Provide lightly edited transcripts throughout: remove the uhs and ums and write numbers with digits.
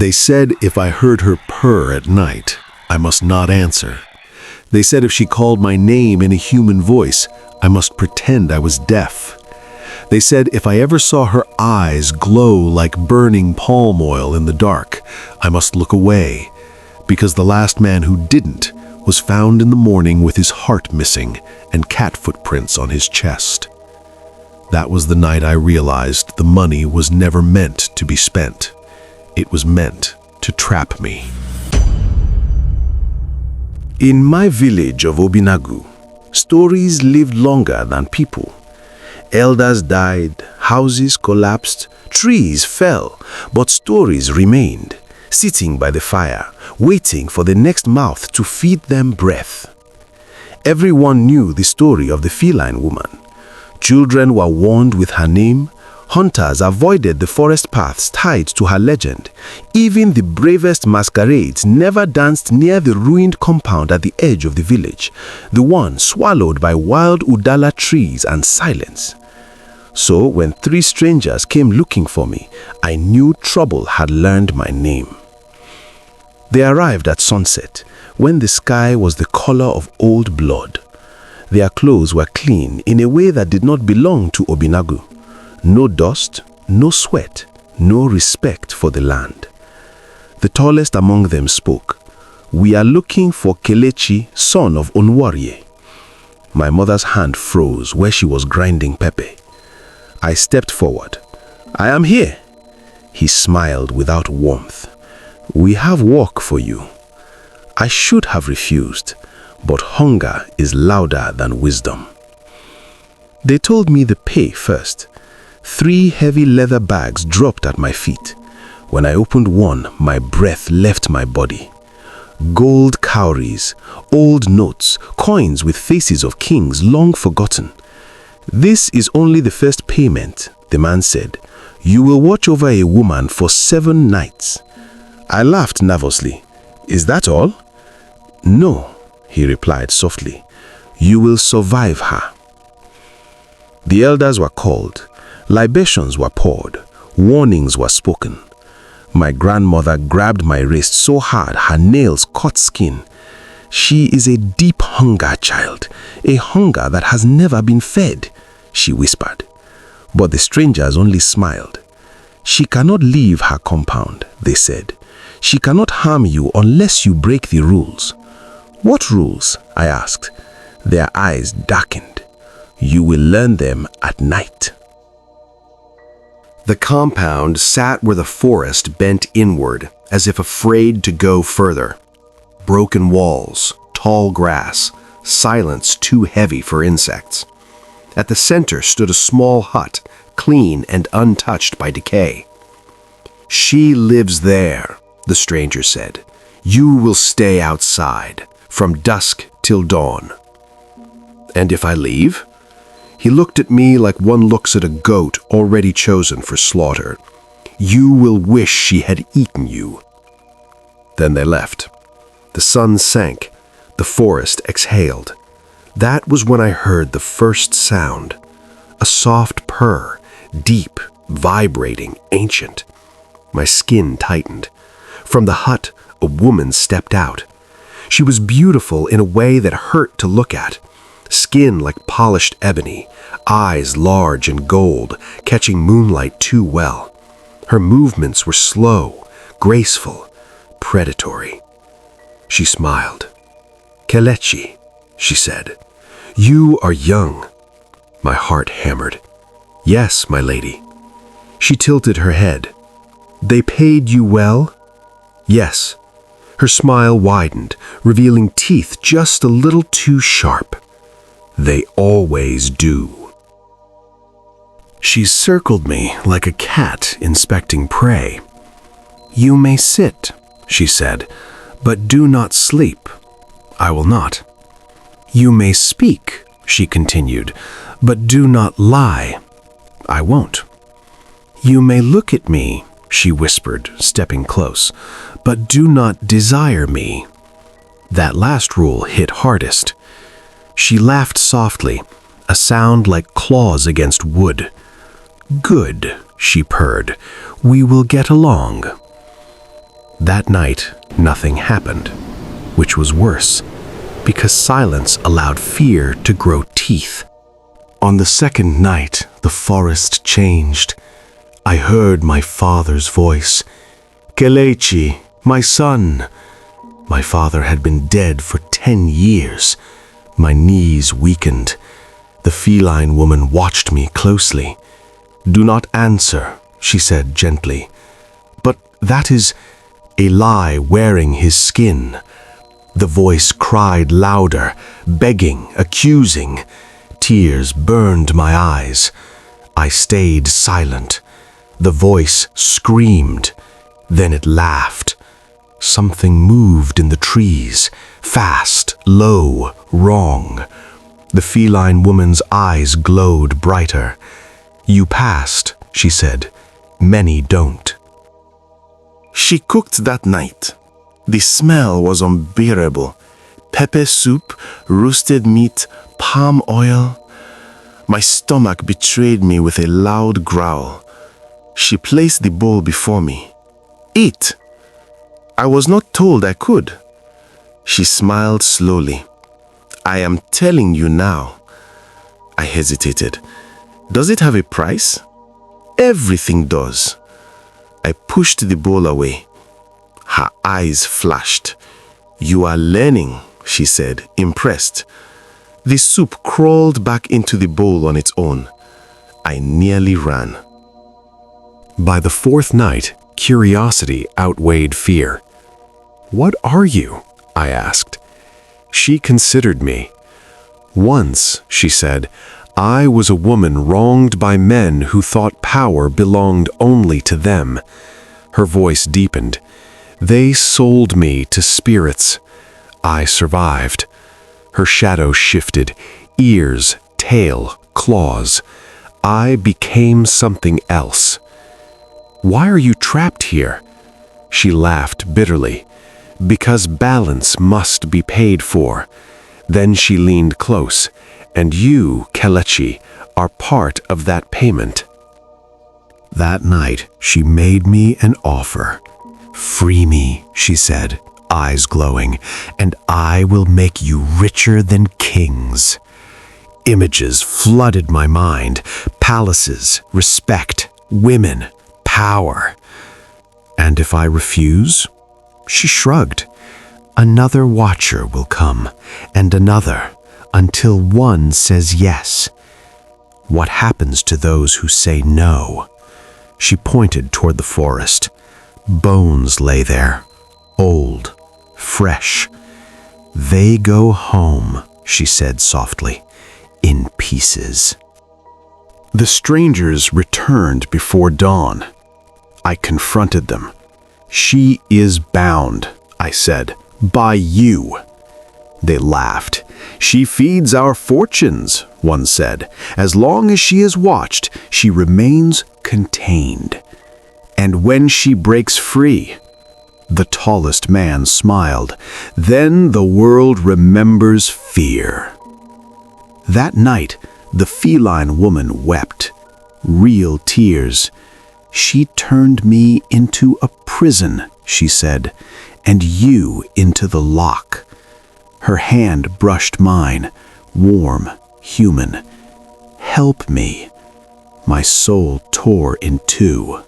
They said if I heard her purr at night, I must not answer. They said if she called my name in a human voice, I must pretend I was deaf. They said if I ever saw her eyes glow like burning palm oil in the dark, I must look away, because the last man who didn't was found in the morning with his heart missing and cat footprints on his chest. That was the night I realized the money was never meant to be spent. It was meant to trap me. In my village of Obinagu, stories lived longer than people. Elders died, houses collapsed, trees fell, but stories remained, sitting by the fire, waiting for the next mouth to feed them breath. Everyone knew the story of the feline woman. Children were warned with her name. Hunters avoided the forest paths tied to her legend. Even the bravest masquerades never danced near the ruined compound at the edge of the village, the one swallowed by wild udala trees and silence. So when 3 strangers came looking for me, I knew trouble had learned my name. They arrived at sunset, when the sky was the color of old blood. Their clothes were clean in a way that did not belong to Obinagu. No dust, no sweat, no respect for the land. The tallest among them spoke. "We are looking for Kelechi, son of Onwarye." My mother's hand froze where she was grinding pepper. I stepped forward. "I am here." He smiled without warmth. "We have work for you." I should have refused, but hunger is louder than wisdom. They told me the pay first. 3 heavy leather bags dropped at my feet. When I opened one, my breath left my body. Gold cowries, old notes, coins with faces of kings long forgotten. "This is only the first payment," the man said. "You will watch over a woman for 7 nights. I laughed nervously. "Is that all?" "No," he replied softly. "You will survive her." The elders were called. Libations were poured. Warnings were spoken. My grandmother grabbed my wrist so hard her nails cut skin. "She is a deep hunger child, a hunger that has never been fed," she whispered. But the strangers only smiled. "She cannot leave her compound," they said. "She cannot harm you unless you break the rules." "What rules?" I asked. Their eyes darkened. "You will learn them at night." The compound sat where the forest bent inward, as if afraid to go further. Broken walls, tall grass, silence too heavy for insects. At the center stood a small hut, clean and untouched by decay. "She lives there," the stranger said. "You will stay outside, from dusk till dawn." "And if I leave?" He looked at me like one looks at a goat already chosen for slaughter. "You will wish she had eaten you." Then they left. The sun sank. The forest exhaled. That was when I heard the first sound. A soft purr, deep, vibrating, ancient. My skin tightened. From the hut, a woman stepped out. She was beautiful in a way that hurt to look at. Skin like polished ebony, eyes large and gold, catching moonlight too well. Her movements were slow, graceful, predatory. She smiled. "Kelechi," she said, "you are young." My heart hammered. "Yes, my lady." She tilted her head. "They paid you well?" "Yes." Her smile widened, revealing teeth just a little too sharp. "They always do." She circled me like a cat inspecting prey. "You may sit," she said, "but do not sleep." "I will not." "You may speak," she continued, "but do not lie." "I won't." "You may look at me," she whispered, stepping close, "but do not desire me." That last rule hit hardest. She laughed softly, a sound like claws against wood. "Good," she purred. "We will get along." That night, nothing happened, which was worse, because silence allowed fear to grow teeth. On the second night, the forest changed. I heard my father's voice. "Kelechi, my son." My father had been dead for 10 years. My knees weakened. The feline woman watched me closely. "Do not answer," she said gently. "But that is a lie wearing his skin." The voice cried louder, begging, accusing. Tears burned my eyes. I stayed silent. The voice screamed. Then it laughed. Something moved in the trees, fast, low, wrong. The feline woman's eyes glowed brighter. "You passed," she said. "Many don't." She cooked that night. The smell was unbearable. Pepper soup, roasted meat, palm oil. My stomach betrayed me with a loud growl. She placed the bowl before me. "Eat." I was not told I could. She smiled slowly. "I am telling you now." I hesitated. "Does it have a price?" "Everything does." I pushed the bowl away. Her eyes flashed. "You are learning," she said, impressed. The soup crawled back into the bowl on its own. I nearly ran. By the fourth night, curiosity outweighed fear. "What are you?" I asked. She considered me. "Once," she said, "I was a woman wronged by men who thought power belonged only to them." Her voice deepened. "They sold me to spirits. I survived." Her shadow shifted, ears, tail, claws. I became something else. "Why are you trapped here?" She laughed bitterly. "Because balance must be paid for." Then she leaned close. "And you, Kelechi, are part of that payment." That night, she made me an offer. "Free me," she said, eyes glowing, "and I will make you richer than kings." Images flooded my mind. Palaces, respect, women, power. "And if I refuse?" She shrugged. "Another watcher will come, and another, until one says yes." "What happens to those who say no?" She pointed toward the forest. Bones lay there, old, fresh. "They go home," she said softly, "in pieces." The strangers returned before dawn. I confronted them. "She is bound," I said, "by you." They laughed. "She feeds our fortunes," one said. "As long as she is watched, she remains contained. And when she breaks free," the tallest man smiled, "then the world remembers fear." That night, the feline woman wept. Real tears. "She turned me into a prison," she said, "and you into the lock." Her hand brushed mine, warm, human. "Help me." My soul tore in two.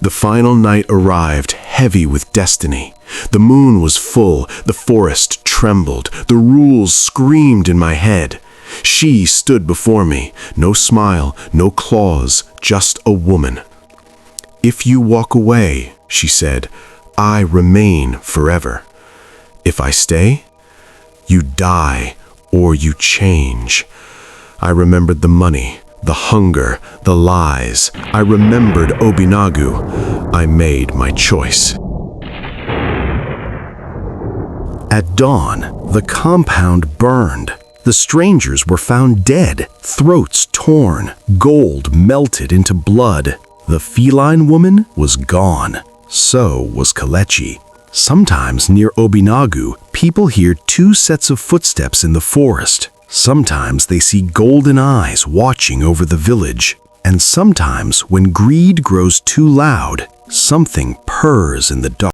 The final night arrived, heavy with destiny. The moon was full, the forest trembled, the rules screamed in my head. She stood before me, no smile, no claws, just a woman. "If you walk away," she said, "I remain forever. If I stay, you die or you change." I remembered the money, the hunger, the lies. I remembered Obinagu. I made my choice. At dawn, the compound burned. The strangers were found dead, throats torn, gold melted into blood. The feline woman was gone. So was Kelechi. Sometimes near Obinagu, people hear two sets of footsteps in the forest. Sometimes they see golden eyes watching over the village. And sometimes, when greed grows too loud, something purrs in the dark.